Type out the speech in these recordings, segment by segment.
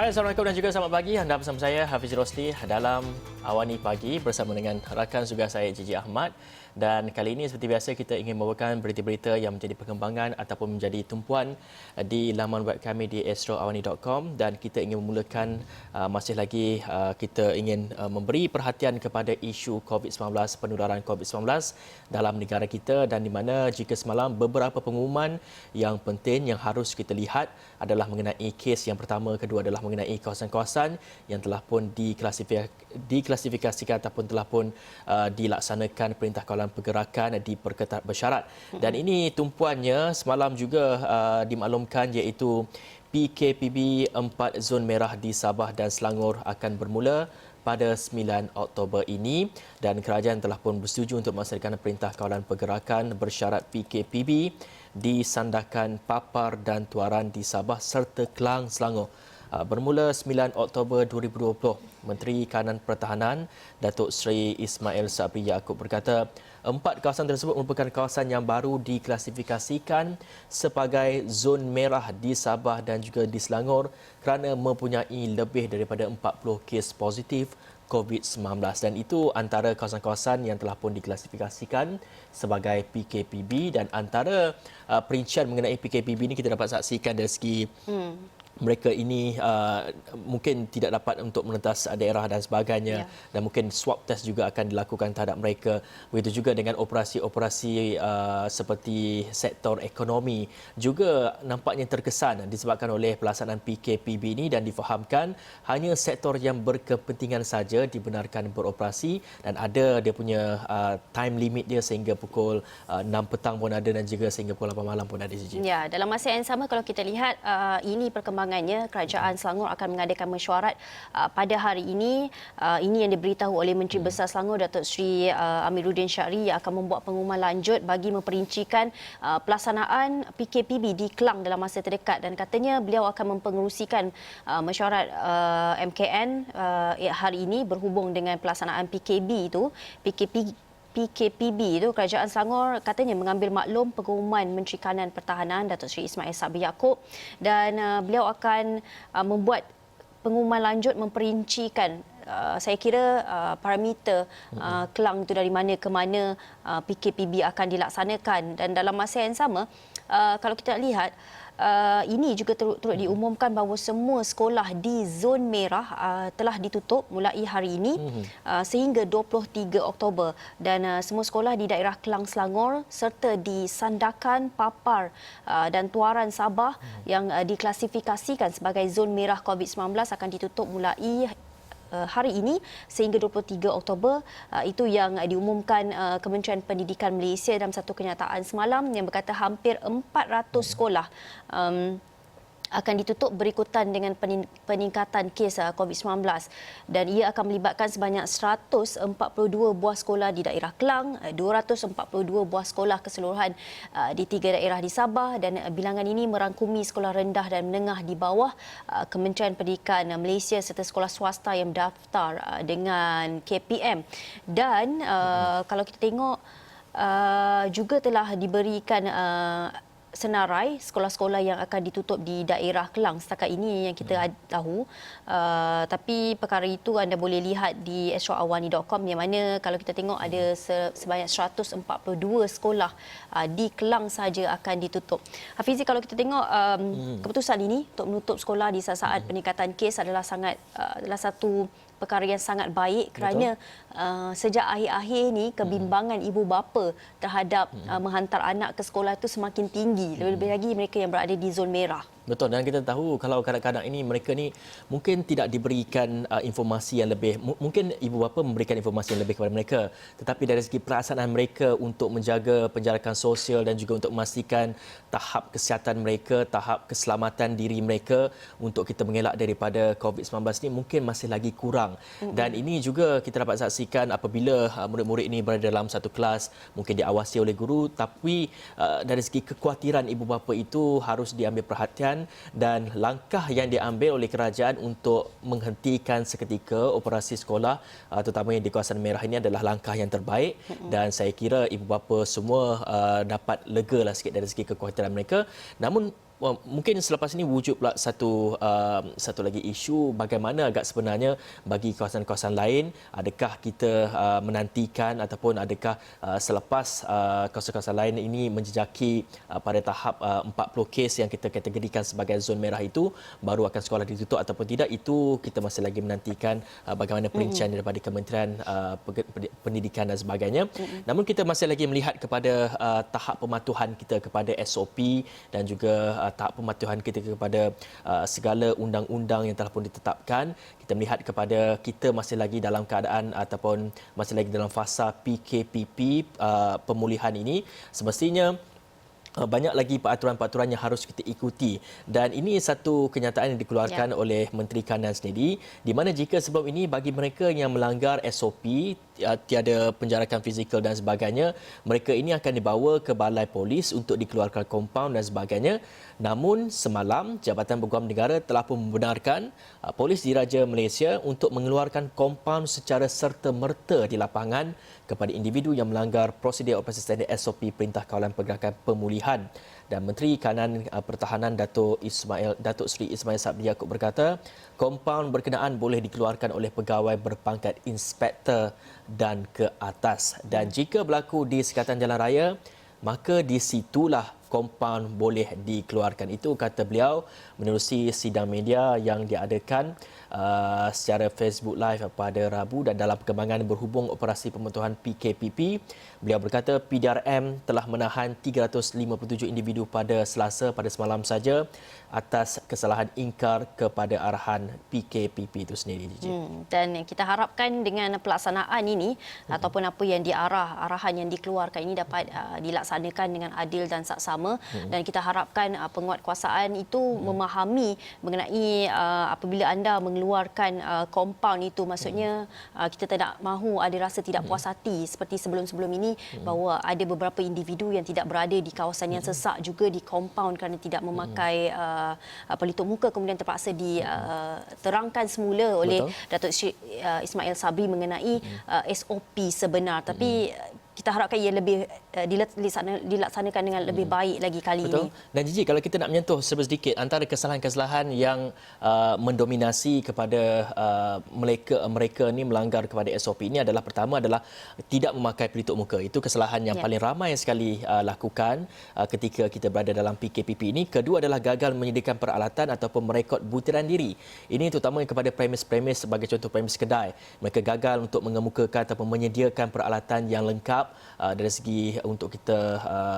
Hai, Assalamualaikum dan juga selamat pagi. Anda bersama saya, Hafiz Rosli, dalam Awani Pagi bersama dengan rakan juga saya, Gigi Ahmad. Dan kali ini seperti biasa kita ingin membawakan berita-berita yang menjadi perkembangan ataupun menjadi tumpuan di laman web kami di astroawani.com, dan kita ingin memulakan masih lagi kita ingin memberi perhatian kepada isu COVID-19, penularan COVID-19 dalam negara kita, dan di mana jika semalam beberapa pengumuman yang penting yang harus kita lihat adalah mengenai kes yang pertama, kedua adalah mengenai kawasan-kawasan yang telah pun diklasifikasikan ataupun telah pun dilaksanakan Perintah Kawalan Pergerakan diperketat bersyarat. Dan ini tumpuannya semalam juga dimaklumkan, iaitu PKPB 4 zon merah di Sabah dan Selangor akan bermula pada 9 Oktober ini, dan kerajaan telah pun bersetuju untuk melaksanakan Perintah Kawalan Pergerakan bersyarat PKPB di Sandakan, Papar dan Tuaran di Sabah serta Kelang, Selangor. Bermula 9 Oktober 2020, Menteri Kanan Pertahanan Datuk Seri Ismail Sabri Yaakob berkata, 4 kawasan tersebut merupakan kawasan yang baru diklasifikasikan sebagai zon merah di Sabah dan juga di Selangor kerana mempunyai lebih daripada 40 kes positif COVID-19, dan itu antara kawasan-kawasan yang telah pun diklasifikasikan sebagai PKPB. Dan antara perincian mengenai PKPB ini kita dapat saksikan dari segi mereka ini mungkin tidak dapat untuk merentas daerah dan sebagainya, dan mungkin swab test juga akan dilakukan terhadap mereka. Begitu juga dengan operasi-operasi seperti sektor ekonomi juga nampaknya terkesan disebabkan oleh pelaksanaan PKPB ini, dan difahamkan hanya sektor yang berkepentingan saja dibenarkan beroperasi, dan ada dia punya time limit dia sehingga pukul 6 petang pun ada, dan juga sehingga pukul 8 malam pun ada. Ya, dalam masa yang sama kalau kita lihat ini perkembangannya, Kerajaan Selangor akan mengadakan mesyuarat pada hari ini. Ini yang diberitahu oleh Menteri Besar Selangor Datuk Seri Amiruddin Syari, yang akan membuat pengumuman lanjut bagi memperincikan pelaksanaan PKPB di Kelang dalam masa terdekat, dan katanya beliau akan mempengerusikan mesyuarat MKN hari ini berhubung dengan pelaksanaan PKPB itu. Kerajaan Selangor katanya mengambil maklum pengumuman Menteri Kanan Pertahanan Datuk Seri Ismail Sabri Yaakob, dan beliau akan membuat pengumuman lanjut memperincikan saya kira parameter Kelang itu dari mana ke mana PKPB akan dilaksanakan. Dan dalam masa yang sama kalau kita lihat ini juga turut diumumkan bahawa semua sekolah di zon merah telah ditutup mulai hari ini sehingga 23 Oktober, dan semua sekolah di daerah Kelang, Selangor serta di Sandakan, Papar dan Tuaran Sabah yang diklasifikasikan sebagai zon merah COVID-19 akan ditutup mulai hari ini sehingga 23 Oktober. Itu yang diumumkan Kementerian Pendidikan Malaysia dalam satu kenyataan semalam, yang berkata hampir 400 sekolah akan ditutup berikutan dengan peningkatan kes COVID-19, dan ia akan melibatkan sebanyak 142 buah sekolah di daerah Kelang, 242 buah sekolah keseluruhan di 3 daerah di Sabah, dan bilangan ini merangkumi sekolah rendah dan menengah di bawah Kementerian Pendidikan Malaysia serta sekolah swasta yang mendaftar dengan KPM. Dan kalau kita tengok juga telah diberikan senarai sekolah-sekolah yang akan ditutup di daerah Kelang setakat ini yang kita tahu. Tapi perkara itu anda boleh lihat di astroawani.com, yang mana kalau kita tengok ada sebanyak 142 sekolah di Kelang saja akan ditutup. Hafizi, kalau kita tengok keputusan ini untuk menutup sekolah di saat peningkatan kes adalah satu perkara yang sangat baik, kerana sejak akhir-akhir ini kebimbangan ibu bapa terhadap menghantar anak ke sekolah itu semakin tinggi, lebih-lebih lagi mereka yang berada di zon merah. Betul, dan kita tahu kalau kadang-kadang ini mereka ni mungkin tidak diberikan informasi yang lebih, mungkin ibu bapa memberikan informasi yang lebih kepada mereka, tetapi dari segi pelaksanaan mereka untuk menjaga penjarakan sosial dan juga untuk memastikan tahap kesihatan mereka, tahap keselamatan diri mereka untuk kita mengelak daripada COVID-19 ni mungkin masih lagi kurang. Dan ini juga kita dapat saksikan apabila murid-murid ini berada dalam satu kelas, mungkin diawasi oleh guru, tapi dari segi kekhawatiran ibu bapa itu harus diambil perhatian, dan langkah yang diambil oleh kerajaan untuk menghentikan seketika operasi sekolah terutamanya di kawasan merah ini adalah langkah yang terbaik, dan saya kira ibu bapa semua dapat lega lah sikit dari segi kekhawatiran mereka. Namun mungkin selepas ini wujud pula satu lagi isu bagaimana agak sebenarnya bagi kawasan-kawasan lain, adakah kita menantikan ataupun adakah selepas kawasan-kawasan lain ini menjejaki pada tahap 40 kes yang kita kategorikan sebagai zon merah itu baru akan sekolah ditutup ataupun tidak, itu kita masih lagi menantikan bagaimana perincian daripada Kementerian Pendidikan dan sebagainya. Namun kita masih lagi melihat kepada tahap pematuhan kita kepada SOP dan juga tahap pematuhan kita kepada segala undang-undang yang telah pun ditetapkan. Kita melihat kepada kita masih lagi dalam keadaan ataupun masih lagi dalam fasa PKPP pemulihan ini. Semestinya banyak lagi peraturan-peraturan yang harus kita ikuti, dan ini satu kenyataan yang dikeluarkan oleh Menteri Kanan sendiri, di mana jika sebelum ini bagi mereka yang melanggar SOP, tiada penjarakan fizikal dan sebagainya, mereka ini akan dibawa ke balai polis untuk dikeluarkan kompaun dan sebagainya. Namun semalam Jabatan Peguam Negara telah pun membenarkan Polis Diraja Malaysia untuk mengeluarkan kompaun secara serta-merta di lapangan kepada individu yang melanggar prosedur operasi standard SOP Perintah Kawalan Pergerakan Pemulihan. Dan Menteri Kanan Pertahanan Datuk Seri Ismail Sabri Yaakob berkata, kompaun berkenaan boleh dikeluarkan oleh pegawai berpangkat inspektor dan ke atas. Dan jika berlaku di sekatan jalan raya, maka di situlah kompaun boleh dikeluarkan. Itu kata beliau menerusi sidang media yang diadakan secara Facebook Live pada Rabu. Dan dalam perkembangan berhubung operasi pematuhan PKPP, beliau berkata PDRM telah menahan 357 individu pada Selasa pada semalam saja atas kesalahan ingkar kepada arahan PKPP itu sendiri. Dan kita harapkan dengan pelaksanaan ini ataupun apa yang arahan yang dikeluarkan ini dapat dilaksanakan dengan adil dan saksama, dan kita harapkan penguatkuasaan itu memahami mengenai apabila anda mengeluarkan kompaun itu, maksudnya kita tidak mahu ada rasa tidak puas hati seperti sebelum-sebelum ini bahawa ada beberapa individu yang tidak berada di kawasan yang sesak juga di kompaun kerana tidak memakai pelitup muka, kemudian terpaksa diterangkan semula oleh Datuk Seri Ismail Sabri mengenai SOP sebenar. Tapi kita harapkan ia lebih dilaksanakan dengan lebih baik lagi kali ini. Dan Gigi, kalau kita nak menyentuh sedikit antara kesalahan-kesalahan yang mendominasi kepada mereka ni melanggar kepada SOP ini adalah, pertama adalah tidak memakai pelitup muka. Itu kesalahan yang paling ramai sekali lakukan ketika kita berada dalam PKPP ini. Kedua adalah gagal menyediakan peralatan ataupun merekod butiran diri. Ini terutama kepada premis-premis, sebagai contoh premis kedai. Mereka gagal untuk mengemukakan ataupun menyediakan peralatan yang lengkap dari segi untuk kita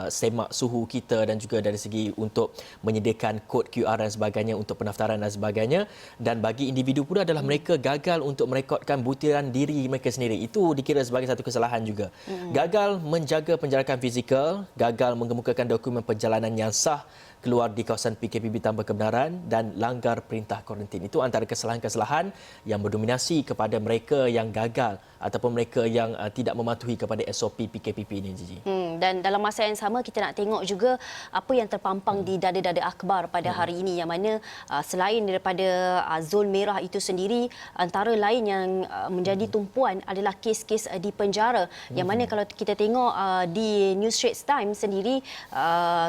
semak suhu kita dan juga dari segi untuk menyediakan kod QR dan sebagainya untuk pendaftaran dan sebagainya. Dan bagi individu pula adalah mereka gagal untuk merekodkan butiran diri mereka sendiri. Itu dikira sebagai satu kesalahan juga. Gagal menjaga penjarakan fizikal, gagal mengemukakan dokumen perjalanan yang sah keluar di kawasan PKPP tanpa kebenaran, dan langgar perintah kuarantin. Itu antara kesalahan-kesalahan yang mendominasi kepada mereka yang gagal ataupun mereka yang tidak mematuhi kepada SOP PKPP ini, Gigi. Dan dalam masa yang sama kita nak tengok juga apa yang terpampang di dada-dada akhbar pada hari ini, yang mana selain daripada zon merah itu sendiri, antara lain yang menjadi tumpuan adalah kes-kes di penjara, yang mana kalau kita tengok di New Straits Times sendiri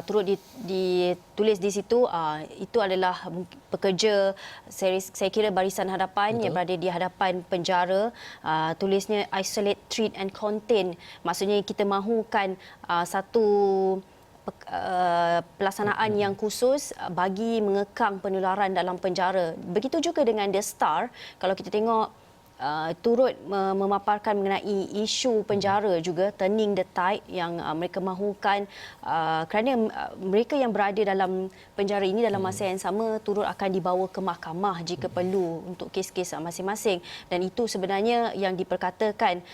turut ditulis di situ, itu adalah pekerja saya kira Barisan Hadapan yang berada di hadapan penjara. Tulisnya isolate, treat and contain. Maksudnya kita mahukan satu pelaksanaan yang khusus bagi mengekang penularan dalam penjara. Begitu juga dengan The Star, kalau kita tengok turut memaparkan mengenai isu penjara juga, turning the tide, yang mereka mahukan kerana mereka yang berada dalam penjara ini dalam masa yang sama turut akan dibawa ke mahkamah jika perlu untuk kes-kes masing-masing. Dan itu sebenarnya yang diperkatakan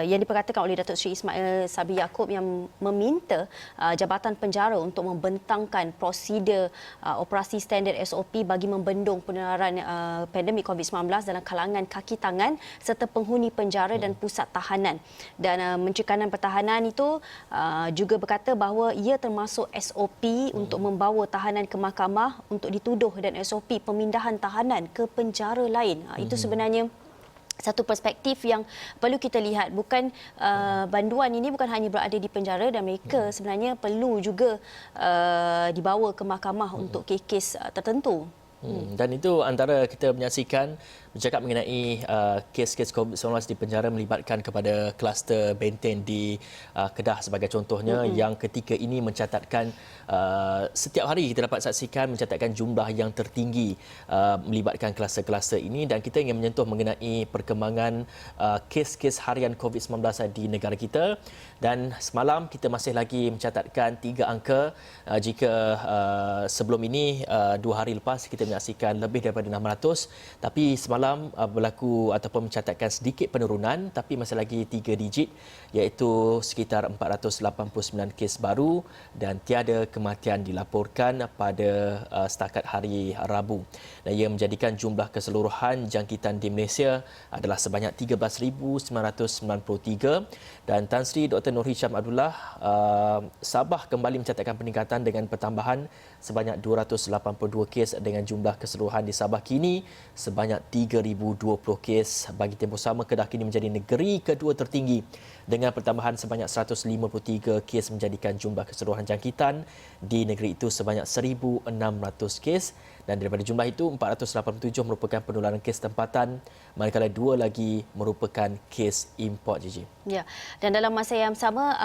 yang diperkatakan oleh Datuk Seri Ismail Sabri Yaakob, yang meminta Jabatan Penjara untuk membentangkan prosedur operasi standard SOP bagi membendung penularan pandemik COVID-19 dalam kalangan kaki tangan serta penghuni penjara dan pusat tahanan. Dan Menteri Kanan Pertahanan itu juga berkata bahawa ia termasuk SOP untuk membawa tahanan ke mahkamah untuk dituduh, dan SOP pemindahan tahanan ke penjara lain. Itu sebenarnya satu perspektif yang perlu kita lihat. Bukan banduan ini bukan hanya berada di penjara, dan mereka sebenarnya perlu juga dibawa ke mahkamah untuk kes-kes tertentu. Dan itu antara kita menyaksikan bercakap mengenai kes-kes COVID-19 di penjara melibatkan kepada kluster benten di Kedah sebagai contohnya, yang ketika ini mencatatkan setiap hari kita dapat saksikan mencatatkan jumlah yang tertinggi melibatkan kluster-kluster ini, dan kita ingin menyentuh mengenai perkembangan kes-kes harian COVID-19 di negara kita. Dan semalam kita masih lagi mencatatkan 3 angka jika sebelum ini 2 hari lepas kita menyaksikan lebih daripada 600, tapi semalam berlaku ataupun mencatatkan sedikit penurunan, tapi masih lagi 3 digit, iaitu sekitar 489 kes baru dan tiada kematian dilaporkan pada setakat hari Rabu. Dan ia menjadikan jumlah keseluruhan jangkitan di Malaysia adalah sebanyak 13,993, dan Tan Sri Dr. Nur Hisham Abdullah, Sabah kembali mencatatkan peningkatan dengan pertambahan sebanyak 282 kes, dengan jumlah keseluruhan di Sabah kini sebanyak 3,020 kes. Bagi tempoh sama, Kedah kini menjadi negeri kedua tertinggi dengan pertambahan sebanyak 153 kes, menjadikan jumlah keseluruhan jangkitan di negeri itu sebanyak 1,600 kes. Dan daripada jumlah itu, 487 merupakan penularan kes tempatan, manakala 2 lagi merupakan kes import, Gigi. Ya, dan dalam masa yang sama,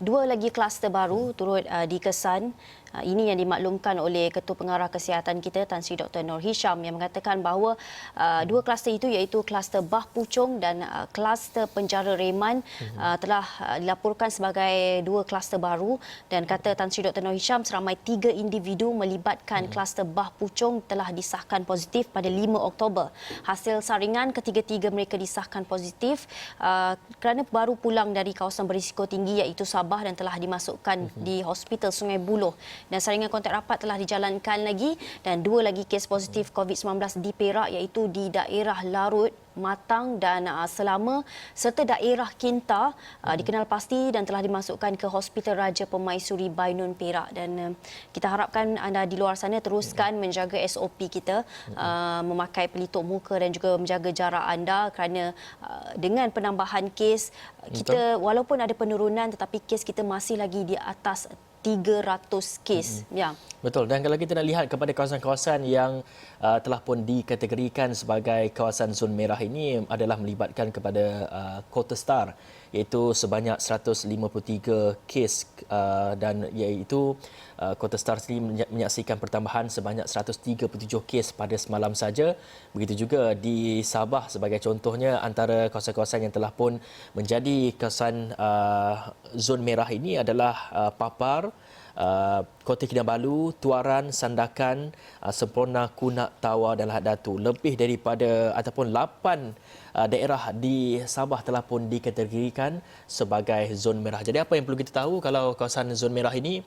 2 lagi kluster baru turut dikesan. Ini yang dimaklumkan oleh Ketua Pengarah Kesihatan kita, Tan Sri Dr. Nur Hisham, yang mengatakan bahawa 2 kluster itu, iaitu kluster Bah Puchong dan kluster Penjara Reman, telah dilaporkan sebagai 2 kluster baru. Dan kata Tan Sri Dr. Nur Hisham, seramai 3 individu melibatkan kluster Bah Puchong telah disahkan positif pada 5 Oktober. Hasil saringan, ketiga-tiga mereka disahkan positif kerana baru pulang dari kawasan berisiko tinggi, iaitu Sabah, dan telah dimasukkan di Hospital Sungai Buloh. Dan saringan kontak rapat telah dijalankan lagi, dan 2 lagi kes positif COVID-19 di Perak, iaitu di daerah Larut, Matang dan Selama, serta daerah Kinta dikenal pasti dan telah dimasukkan ke Hospital Raja Pemaisuri Bainun Perak. Dan kita harapkan anda di luar sana teruskan menjaga SOP kita, memakai pelitup muka dan juga menjaga jarak anda, kerana dengan penambahan kes kita, walaupun ada penurunan, tetapi kes kita masih lagi di atas 300 kes. Ya. Betul. Dan kalau kita nak lihat kepada kawasan-kawasan yang telah pun dikategorikan sebagai kawasan zon merah ini, adalah melibatkan kepada Kota Star, iaitu sebanyak 153 kes, dan iaitu Kota Star sendiri menyaksikan pertambahan sebanyak 137 kes pada semalam saja. Begitu juga di Sabah sebagai contohnya, antara kawasan-kawasan yang telah pun menjadi kawasan zon merah ini adalah Papar, Kota Kinabalu, Tuaran, Sandakan, Semporna, Kunak, Tawau dan Lahad Datu. Lebih daripada ataupun 8 daerah di Sabah telah pun dikategorikan sebagai zon merah. Jadi apa yang perlu kita tahu kalau kawasan zon merah ini,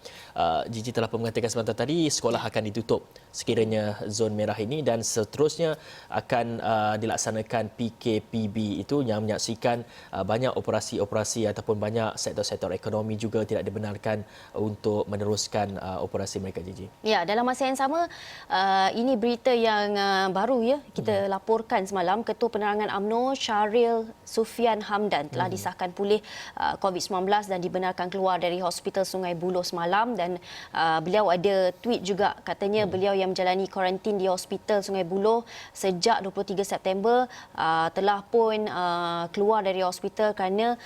Gigi telah pun mengatakan sebentar tadi, sekolah akan ditutup sekiranya zon merah ini, dan seterusnya akan dilaksanakan PKPB itu, yang menyaksikan banyak operasi-operasi ataupun banyak sektor-sektor ekonomi juga tidak dibenarkan untuk meneruskan operasi mereka, Gigi. Ya, dalam masa yang sama, ini berita yang baru ya kita laporkan semalam. Ketua Penerangan UMNO Syahril Sufian Hamdan telah disahkan pulih COVID-19 dan dibenarkan keluar dari Hospital Sungai Buloh semalam. Dan beliau ada tweet juga, katanya beliau yang menjalani kuarantin di Hospital Sungai Buloh sejak 23 September telah pun keluar dari hospital kerana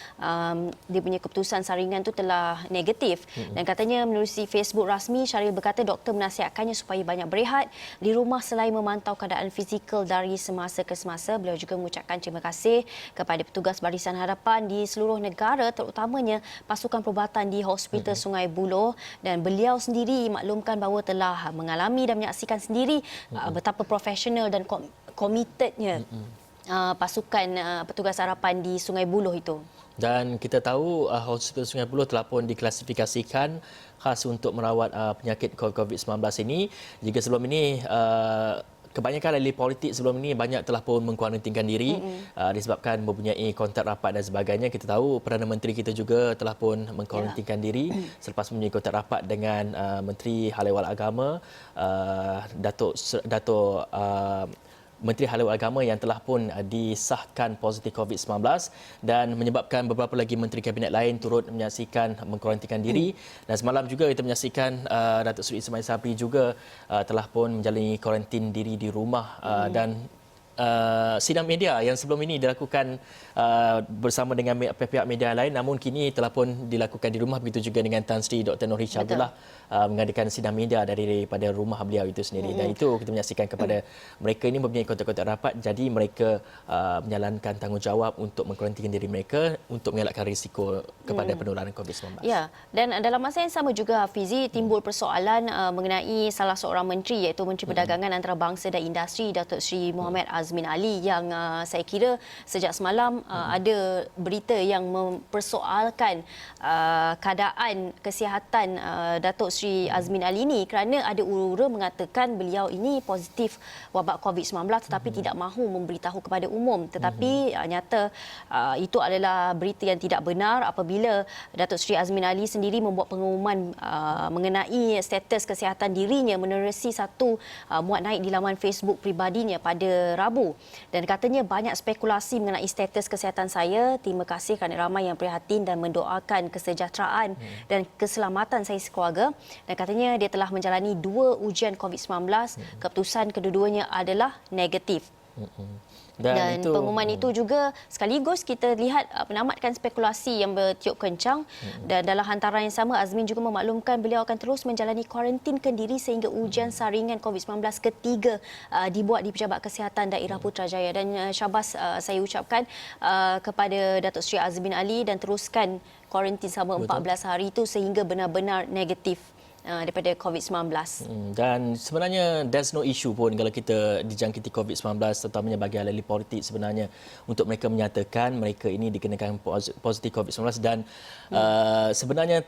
dia punya keputusan saringan tu telah negatif. Dan katanya menerusi Facebook rasmi, Syahril berkata doktor menasihatkannya supaya banyak berehat di rumah selain memantau keadaan fizikal dari semasa ke semasa. Beliau juga mengucapkan terima kasih kepada petugas Barisan Harapan di seluruh negara, terutamanya pasukan perubatan di Hospital Sungai Buloh. Dan beliau sendiri maklumkan bahawa telah mengalami dan menyaksikan sendiri betapa profesional dan komitednya pasukan petugas harapan di Sungai Buloh itu. Dan kita tahu Hospital Sungai Buloh telah pun diklasifikasikan khas untuk merawat penyakit COVID-19 ini. Jika sebelum ini kebanyakan ahli politik sebelum ini banyak telah pun mengkuarantinkan diri disebabkan mempunyai kontak rapat dan sebagainya. Kita tahu Perdana Menteri kita juga telah pun mengkuarantinkan diri selepas mempunyai kontak rapat dengan Menteri Hal Ehwal Agama Datuk Menteri Haluan Agama yang telah pun disahkan positif COVID-19 dan menyebabkan beberapa lagi menteri kabinet lain turut menyaksikan mengkuarantinkan diri. Dan semalam juga kita menyaksikan Datuk Seri Ismail Sabri juga telah pun menjalani kuarantin diri di rumah dan sidang media yang sebelum ini dilakukan bersama dengan pihak media lain, namun kini telah pun dilakukan di rumah. Begitu juga dengan Tan Sri Dr. Nur Hisham Abdullah mengadakan sidang media daripada rumah beliau itu sendiri. Dan itu kita menyaksikan kepada mereka ini mempunyai kontak-kontak rapat, jadi mereka menjalankan tanggungjawab untuk mengkuarantin diri mereka untuk mengelakkan risiko kepada penularan COVID-19. Ya, dan dalam masa yang sama juga Hafizi, timbul persoalan mengenai salah seorang menteri, iaitu Menteri Perdagangan Antarabangsa dan Industri Datuk Seri Mohamed Azmin Ali, yang saya kira sejak semalam ada berita yang mempersoalkan keadaan kesihatan Datuk Seri Azmin Ali ini, kerana ada urura mengatakan beliau ini positif wabak COVID-19 tetapi tidak mahu memberitahu kepada umum. Tetapi nyata itu adalah berita yang tidak benar apabila Datuk Seri Azmin Ali sendiri membuat pengumuman mengenai status kesihatan dirinya menerusi satu muat naik di laman Facebook pribadinya pada Rabu. Dan katanya banyak spekulasi mengenai status kesihatan saya. Terima kasih kerana ramai yang prihatin dan mendoakan kesejahteraan dan keselamatan saya sekeluarga. Dan katanya dia telah menjalani 2 ujian COVID-19. Keputusan kedua-duanya adalah negatif. Dan pengumuman itu juga sekaligus kita lihat menamatkan spekulasi yang bertiup kencang. Dan dalam hantaran yang sama, Azmin juga memaklumkan beliau akan terus menjalani kuarantinkan diri sehingga ujian saringan COVID-19 ketiga dibuat di Pejabat Kesihatan Daerah Putrajaya. Dan syabas saya ucapkan kepada Datuk Seri Azmin Ali, dan teruskan kuarantin selama 14 hari itu sehingga benar-benar negatif daripada COVID-19. Dan sebenarnya there's no issue pun kalau kita dijangkiti COVID-19, terutamanya bagi ahli politik sebenarnya, untuk mereka menyatakan mereka ini dikenakan positif COVID-19. Dan sebenarnya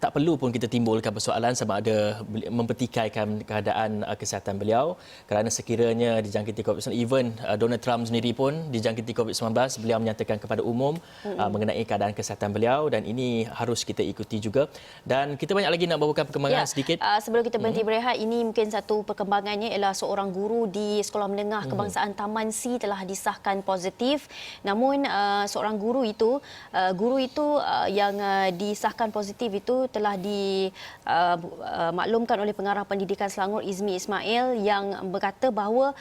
tak perlu pun kita timbulkan persoalan sama ada mempertikaikan keadaan kesihatan beliau, kerana sekiranya dijangkiti COVID-19, even Donald Trump sendiri pun dijangkiti COVID-19, beliau menyatakan kepada umum mengenai keadaan kesihatan beliau, dan ini harus kita ikuti juga. Dan kita banyak lagi nak bawakan perkembangan sedikit. Sebelum kita berhenti berehat, ini mungkin satu perkembangannya ialah seorang guru di Sekolah Menengah Kebangsaan Taman C telah disahkan positif. Namun seorang guru itu yang disahkan positif itu telah dimaklumkan oleh Pengarah Pendidikan Selangor Izmi Ismail, yang berkata bahawa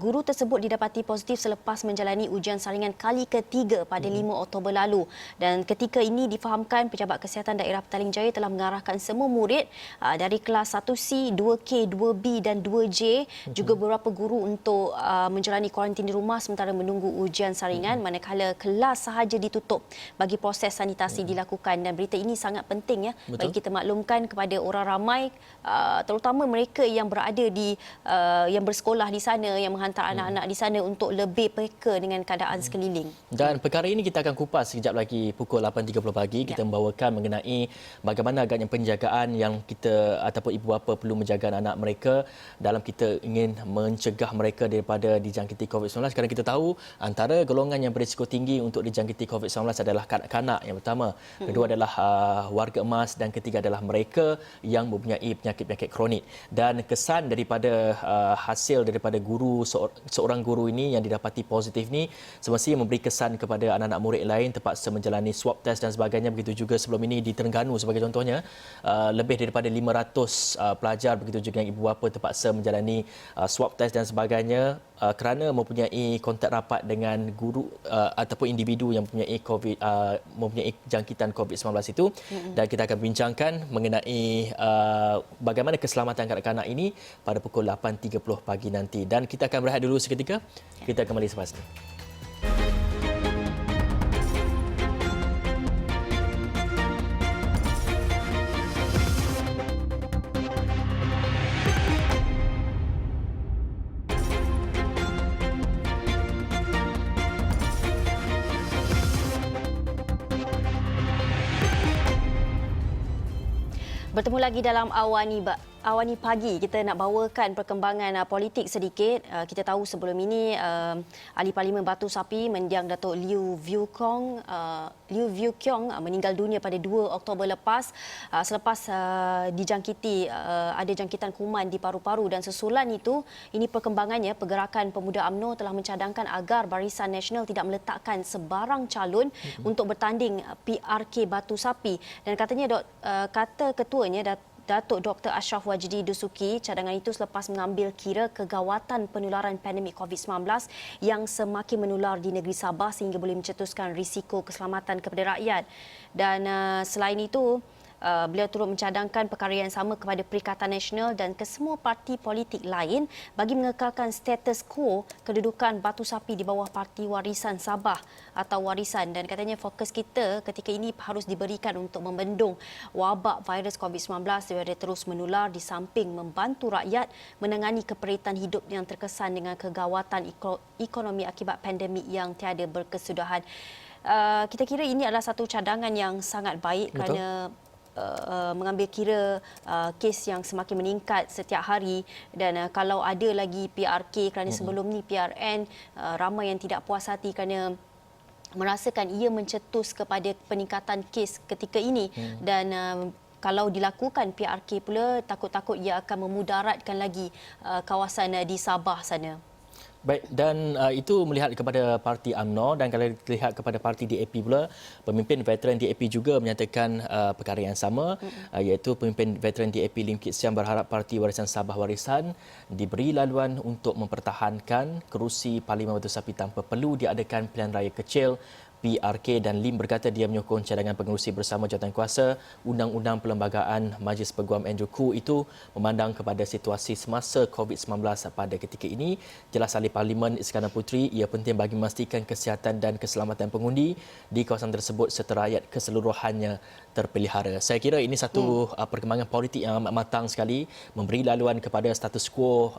guru tersebut didapati positif selepas menjalani ujian saringan kali ketiga pada 5 Oktober lalu. Dan ketika ini difahamkan Pejabat Kesihatan Daerah Petaling Jaya telah mengarahkan semua murid dari kelas 1C, 2K, 2B dan 2J, juga beberapa guru untuk menjalani kuarantin di rumah sementara menunggu ujian saringan, manakala kelas sahaja ditutup bagi proses sanitasi dilakukan. Dan berita ini sangat penting bagi kita maklumkan kepada orang ramai, terutama mereka yang berada di yang bersekolah di sana, yang menghantar anak-anak di sana, untuk lebih peka dengan keadaan sekeliling. Dan perkara ini kita akan kupas sekejap lagi pukul 8.30 pagi. Kita membawakan mengenai bagaimana agaknya penjagaan yang kita ataupun ibu bapa perlu menjaga anak-anak mereka dalam kita ingin mencegah mereka daripada dijangkiti COVID-19, kerana kita tahu antara golongan yang berisiko tinggi untuk dijangkiti COVID-19 adalah kanak-kanak yang pertama, kedua adalah warga emas, dan ketiga adalah mereka yang mempunyai penyakit-penyakit kronik. Dan kesan daripada hasil daripada seorang guru ini yang didapati positif ni semestinya memberi kesan kepada anak-anak murid lain terpaksa menjalani swab test dan sebagainya. Begitu juga sebelum ini di Terengganu sebagai contohnya, lebih daripada 500 pelajar, begitu juga yang ibu bapa terpaksa menjalani swab test dan sebagainya kerana mempunyai kontak rapat dengan guru ataupun individu yang mempunyai jangkitan COVID-19 itu. Dan kita akan bincangkan mengenai bagaimana keselamatan kanak-kanak ini pada pukul 8.30 pagi nanti. Dan kita akan berehat dulu seketika. Kita kembali selepas ini. Bertemu lagi dalam Awani awal ni pagi kita nak bawakan perkembangan politik sedikit. Kita tahu sebelum ini Ahli Parlimen Batu Sapi mendiang Datuk Liew View Keong meninggal dunia pada 2 Oktober lepas selepas dijangkiti ada jangkitan kuman di paru-paru, dan susulan itu ini perkembangannya Pergerakan Pemuda UMNO telah mencadangkan agar Barisan Nasional tidak meletakkan sebarang calon untuk bertanding PRK Batu Sapi, dan katanya kata ketuanya Datuk Dr. Ashraf Wajdi Dusuki, cadangan itu selepas mengambil kira kegawatan penularan pandemik COVID-19 yang semakin menular di negeri Sabah sehingga boleh mencetuskan risiko keselamatan kepada rakyat. Dan selain itu, beliau turut mencadangkan perkara yang sama kepada Perikatan Nasional dan kesemua parti politik lain bagi mengekalkan status quo kedudukan Batu Sapi di bawah Parti Warisan Sabah atau Warisan, dan katanya fokus kita ketika ini harus diberikan untuk membendung wabak virus COVID-19 daripada terus menular di samping membantu rakyat menangani keperitan hidup yang terkesan dengan kegawatan ekonomi akibat pandemik yang tiada berkesudahan. Kita kira ini adalah satu cadangan yang sangat baik. Betul. Kerana mengambil kira kes yang semakin meningkat setiap hari, dan kalau ada lagi PRK kerana sebelum ni PRN, ramai yang tidak puas hati kerana merasakan ia mencetus kepada peningkatan kes ketika ini, dan kalau dilakukan PRK pula takut-takut ia akan memudaratkan lagi kawasan di Sabah sana. Baik, dan itu melihat kepada parti UMNO, dan kalau dilihat kepada parti DAP pula, pemimpin veteran DAP juga menyatakan perkara yang sama, iaitu pemimpin veteran DAP Lim Kit Siang berharap Parti Warisan Sabah Warisan diberi laluan untuk mempertahankan kerusi Parlimen Batu Sapi tanpa perlu diadakan pilihan raya kecil PRK, dan Lim berkata dia menyokong cadangan pengerusi bersama jawatankuasa Undang-Undang Perlembagaan Majlis Peguam Andrew Khoo itu memandang kepada situasi semasa COVID-19 pada ketika ini. Jelas Ahli Parlimen Iskandar Puteri, ia penting bagi memastikan kesihatan dan keselamatan pengundi di kawasan tersebut serta rakyat keseluruhannya terpelihara. Saya kira ini satu perkembangan politik yang amat matang sekali, memberi laluan kepada status quo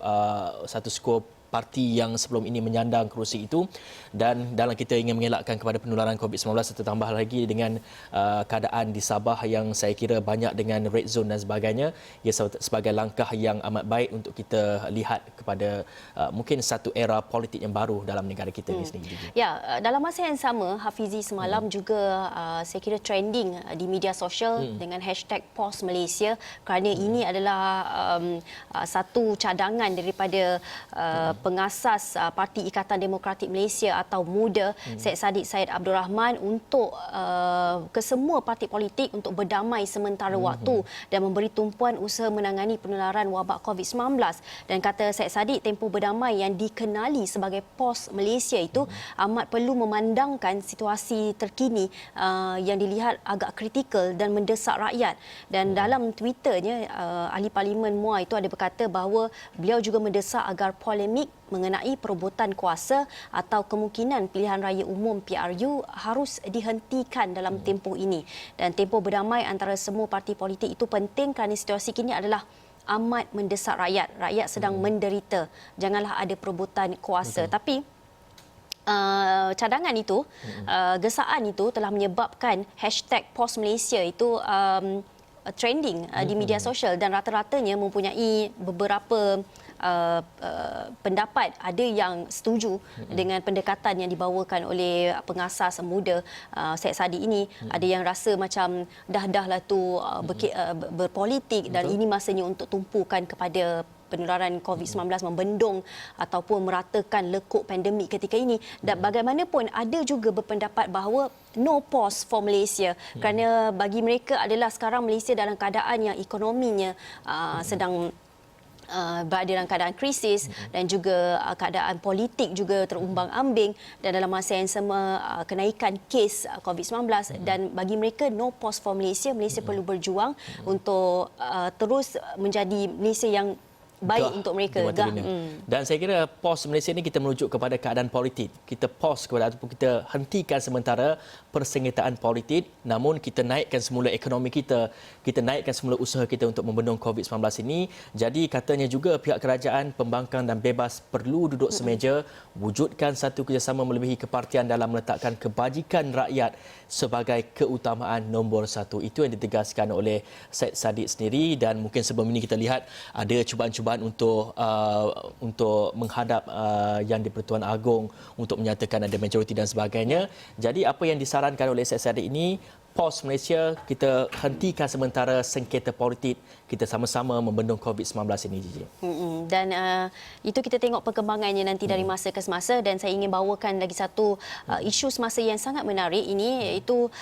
parti yang sebelum ini menyandang kerusi itu, dan dalam kita ingin mengelakkan kepada penularan COVID-19, tertambah lagi dengan keadaan di Sabah yang saya kira banyak dengan red zone dan sebagainya, ia sebagai langkah yang amat baik untuk kita lihat kepada mungkin satu era politik yang baru dalam negara kita ini sendiri. Ya, dalam masa yang sama, Hafizi, semalam juga saya kira trending di media sosial dengan hashtag Pos Malaysia, kerana ini adalah satu cadangan daripada pengasas Parti Ikatan Demokratik Malaysia atau MUDA, Syed Saddiq Syed Abdul Rahman, untuk kesemua parti politik untuk berdamai sementara waktu dan memberi tumpuan usaha menangani penularan wabak COVID-19. Dan kata Syed Saddiq, tempoh berdamai yang dikenali sebagai Pos Malaysia itu amat perlu memandangkan situasi terkini yang dilihat agak kritikal dan mendesak rakyat. Dan dalam Twitternya, Ahli Parlimen MUA itu ada berkata bahawa beliau juga mendesak agar polemik mengenai perebutan kuasa atau kemungkinan pilihan raya umum PRU harus dihentikan dalam tempoh ini. Dan tempoh berdamai antara semua parti politik itu penting kerana situasi kini adalah amat mendesak rakyat. Rakyat sedang menderita. Janganlah ada perebutan kuasa. Betul. Tapi cadangan itu, gesaan itu telah menyebabkan hashtag Pos Malaysia itu trending di media sosial, dan rata-ratanya mempunyai beberapa pendapat. Ada yang setuju dengan pendekatan yang dibawakan oleh pengasas MUDA Syed Saddiq ini. Ada yang rasa macam dah-dahlah tu berpolitik, dan ini masanya untuk tumpukan kepada penularan COVID-19, membendung ataupun meratakan lekuk pandemik ketika ini. Dan bagaimanapun ada juga berpendapat bahawa no pause for Malaysia, kerana bagi mereka adalah sekarang Malaysia dalam keadaan yang ekonominya sedang berada dalam keadaan krisis, dan juga keadaan politik juga terumbang-ambing, dan dalam masa yang sama kenaikan kes COVID-19, dan bagi mereka no pause for Malaysia. Malaysia perlu berjuang untuk terus menjadi Malaysia yang baik gah untuk mereka. di mata dunia. Dan saya kira POS Malaysia ni kita merujuk kepada keadaan politik. Kita pause kepada ataupun kita hentikan sementara persengketaan politik, namun kita naikkan semula ekonomi kita, kita naikkan semula usaha kita untuk membendung COVID-19 ini. Jadi katanya juga pihak kerajaan, pembangkang dan bebas perlu duduk semeja, wujudkan satu kerjasama melebihi kepartian dalam meletakkan kebajikan rakyat sebagai keutamaan nombor satu. Itu yang ditegaskan oleh Syed Saddiq sendiri, dan mungkin sebelum ini kita lihat ada cubaan-cubaan untuk menghadap Yang di-Pertuan Agong untuk menyatakan ada majoriti dan sebagainya. Jadi apa yang disarankan oleh Syed Saddiq ini, POS Malaysia, kita hentikan sementara sengketa politik, kita sama-sama membendung COVID-19 ini, Gigi. Dan itu kita tengok perkembangannya nanti dari masa ke semasa, dan saya ingin bawakan lagi satu isu semasa yang sangat menarik ini, iaitu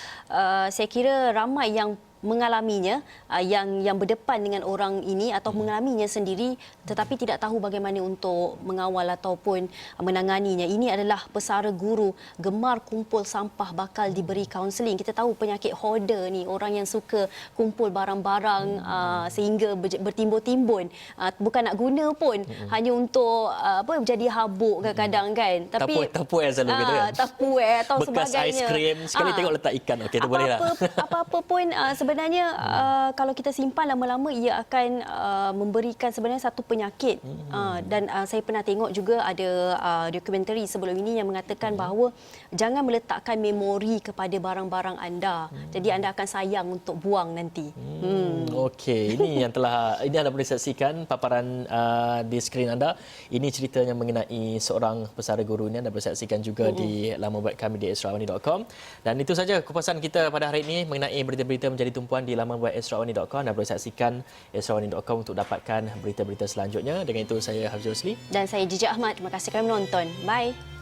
saya kira ramai yang mengalaminya, yang berdepan dengan orang ini atau mengalaminya sendiri tetapi tidak tahu bagaimana untuk mengawal ataupun menanganinya. Ini adalah pesara guru gemar kumpul sampah bakal diberi kaunseling. Kita tahu penyakit hoarder ni, orang yang suka kumpul barang-barang sehingga bertimbun-timbun, bukan nak guna pun, hanya untuk jadi habuk kadang-kadang kan. Tapi Tupperware selalu kata kan. Tupperware atau bekas sebagainya. Bekas aiskrim, sekali tengok letak ikan, okey tu boleh lah. Apa-apa pun sebenarnya kalau kita simpan lama-lama ia akan memberikan sebenarnya satu penyakit. Dan saya pernah tengok juga ada dokumentari sebelum ini yang mengatakan bahawa jangan meletakkan memori kepada barang-barang anda. Jadi anda akan sayang untuk buang nanti. Okey, ini anda boleh saksikan paparan di skrin anda. Ini ceritanya mengenai seorang pesara guru ini, anda boleh saksikan juga di laman web kami di esrawani.com. Dan itu saja kupasan kita pada hari ini mengenai berita-berita menjadi tumpuan di laman web esrawani.com. Anda boleh saksikan esrawani.com untuk dapatkan berita-berita selanjutnya. Dengan itu saya Hafizul Rusli dan saya Jijak Ahmad. Terima kasih kerana menonton. Bye.